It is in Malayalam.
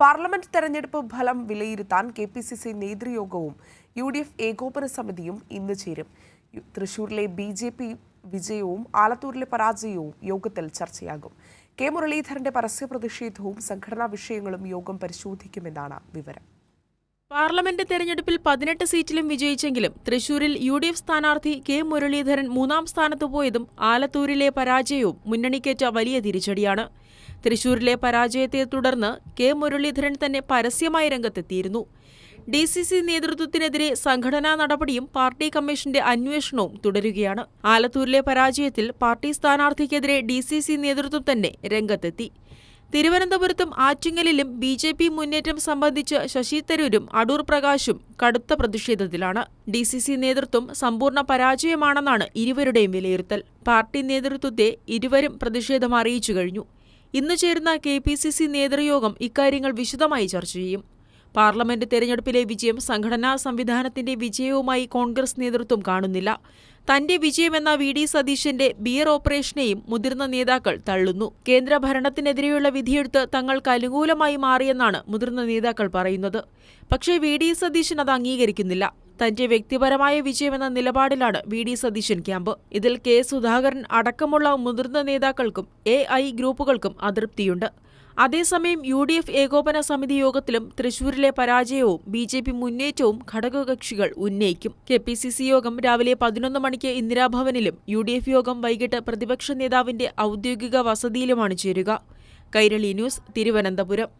പാർലമെന്റ് തെരഞ്ഞെടുപ്പ് ഫലം വിലയിരുത്താൻ കെപിസിസി നേതൃയോഗവും യുഡിഎഫ് ഏകോപന സമിതിയും ഇന്ന് ചേരും. തൃശൂരിലെ ബിജെപി വിജയവും ആലത്തൂരിലെ പരാജയവും യോഗത്തിൽ ചർച്ചയാകും. കെ മുരളീധരന്റെ പരസ്യ പ്രതിഷേധവും സംഘടനാ വിഷയങ്ങളും യോഗം പരിശോധിക്കുമെന്നാണ് വിവരം. പാർലമെന്റ് തെരഞ്ഞെടുപ്പിൽ 18 സീറ്റിലും വിജയിച്ചെങ്കിലും തൃശൂരിൽ യുഡിഎഫ് സ്ഥാനാർത്ഥി കെ മുരളീധരൻ 3ാം സ്ഥാനത്ത് പോയതും ആലത്തൂരിലെ പരാജയവും മുന്നണിക്കേറ്റ വലിയ തിരിച്ചടിയാണ്. തൃശൂരിലെ പരാജയത്തെ തുടർന്ന് കെ മുരളീധരൻ തന്നെ പരസ്യമായി രംഗത്തെത്തിയിരുന്നു. ഡിസിസി നേതൃത്വത്തിനെതിരെ സംഘടനാ നടപടിയും പാർട്ടി കമ്മീഷന്റെ അന്വേഷണവും തുടരുകയാണ്. ആലത്തൂരിലെ പരാജയത്തിൽ പാർട്ടി സ്ഥാനാർത്ഥിക്കെതിരെ ഡിസിസി നേതൃത്വം തന്നെ രംഗത്തെത്തി. തിരുവനന്തപുരത്തും ആറ്റിങ്ങലിലും ബിജെപി മുന്നേറ്റം സംബന്ധിച്ച് ശശി തരൂരും അടൂർ പ്രകാശും കടുത്ത പ്രതിഷേധത്തിലാണ്. ഡിസിസി നേതൃത്വം സമ്പൂർണ്ണ പരാജയമാണെന്നാണ് ഇരുവരുടെയും വിലയിരുത്തൽ. പാർട്ടി നേതൃത്വത്തെ ഇരുവരും പ്രതിഷേധം അറിയിച്ചു കഴിഞ്ഞു. ഇന്ന് ചേരുന്ന കെപിസിസി നേതൃയോഗം ഇക്കാര്യങ്ങൾ വിശദമായി ചർച്ച ചെയ്യും. പാർലമെന്റ് തെരഞ്ഞെടുപ്പിലെ വിജയം സംഘടനാ സംവിധാനത്തിന്റെ വിജയവുമായി കോൺഗ്രസ് നേതൃത്വം കാണുന്നില്ല. തന്റെ വിജയമെന്ന വി.ഡി. സതീശന്റെ ബിയർ ഓപ്പറേഷനെയും മുതിർന്ന നേതാക്കൾ തള്ളുന്നു. കേന്ദ്ര ഭരണത്തിനെതിരെയുള്ള വിധിയെടുത്ത് തങ്ങൾക്ക് അനുകൂലമായി മാറിയെന്നാണ് മുതിർന്ന നേതാക്കൾ പറയുന്നത്. പക്ഷേ വി.ഡി. സതീശൻ അത് അംഗീകരിക്കുന്നില്ല. തന്റെ വ്യക്തിപരമായ വിജയമെന്ന നിലപാടിലാണ് വി.ഡി. സതീശൻ ക്യാമ്പ്. ഇതിൽ കെ സുധാകരൻ അടക്കമുള്ള മുതിർന്ന നേതാക്കൾക്കും എ.ഐ. ഗ്രൂപ്പുകൾക്കും അതൃപ്തിയുണ്ട്. അതേസമയം യുഡിഎഫ് ഏകോപന സമിതി യോഗത്തിലും തൃശൂരിലെ പരാജയവും ബിജെപി മുന്നേറ്റവും ഘടകകക്ഷികൾ ഉന്നയിക്കും. കെപിസിസി യോഗം രാവിലെ 11 മണിക്ക് ഇന്ദിരാഭവനിലും യുഡിഎഫ് യോഗം വൈകിട്ട് പ്രതിപക്ഷ നേതാവിന്റെ ഔദ്യോഗിക വസതിയിലുമാണ് ചേരുക. കൈരളി ന്യൂസ്, തിരുവനന്തപുരം.